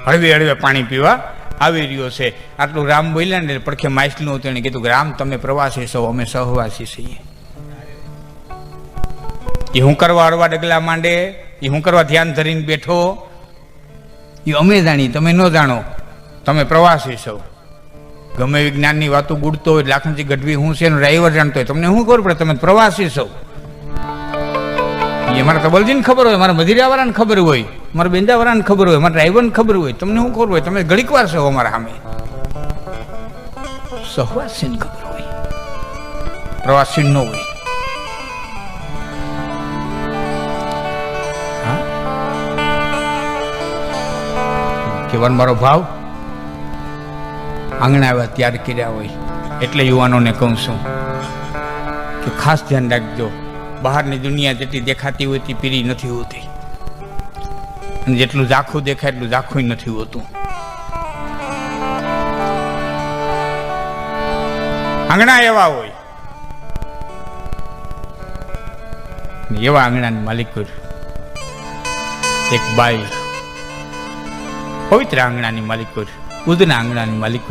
હળવે હળવે પાણી પીવા આવી રહ્યો છે. આટલું રામ બોલ્યા ને પડખે માછલું હતું, એને કીધું કે રામ તમે પ્રવાસી છો, અમે સહવાસી છીએ. એ હું કરવા અડવા ડગલા માંડે, એ હું કરવા ધ્યાન ધરીને બેઠો, એ અમે જાણી, તમે ન જાણો. તમે પ્રવાસી છો. ગમે વિજ્ઞાનની વાતો ગુડતો હોય, લાખનજી ગઢવી હું છે એનો ડ્રાઈવર જાણતો હોય, તમને શું ખબર પડે તમે પ્રવાસી છો? એ મારા તબલજીને ખબર હોય, મારા મધીરાવાળાને ખબર હોય, મારા બેંદાવાળાને ખબર હોય, મારા ડ્રાઈવરને ખબર હોય, તમને શું ખબર હોય? તમે ઘડીક વાર છો અમારા સામે. સહવાસીને ખબર હોય, પ્રવાસી ન હોય. કેવાનો મારો ભાવ આંગણા આવ્યા ત્યાર કર્યા હોય. એટલે યુવાનોને કહું છું કે ખાસ ધ્યાન રાખજો, બહારની દુનિયા જેટલી દેખાતી હોય તે પીરી નથી હોતી, અને જેટલું ઝાખું દેખાય એટલું ઝાખું નથી હોતું. આંગણા એવા હોય, એવા આંગણાની માલિક એક બાઈ પવિત્ર આંગણાની માલિક, ઉદના આંગણાની માલિક,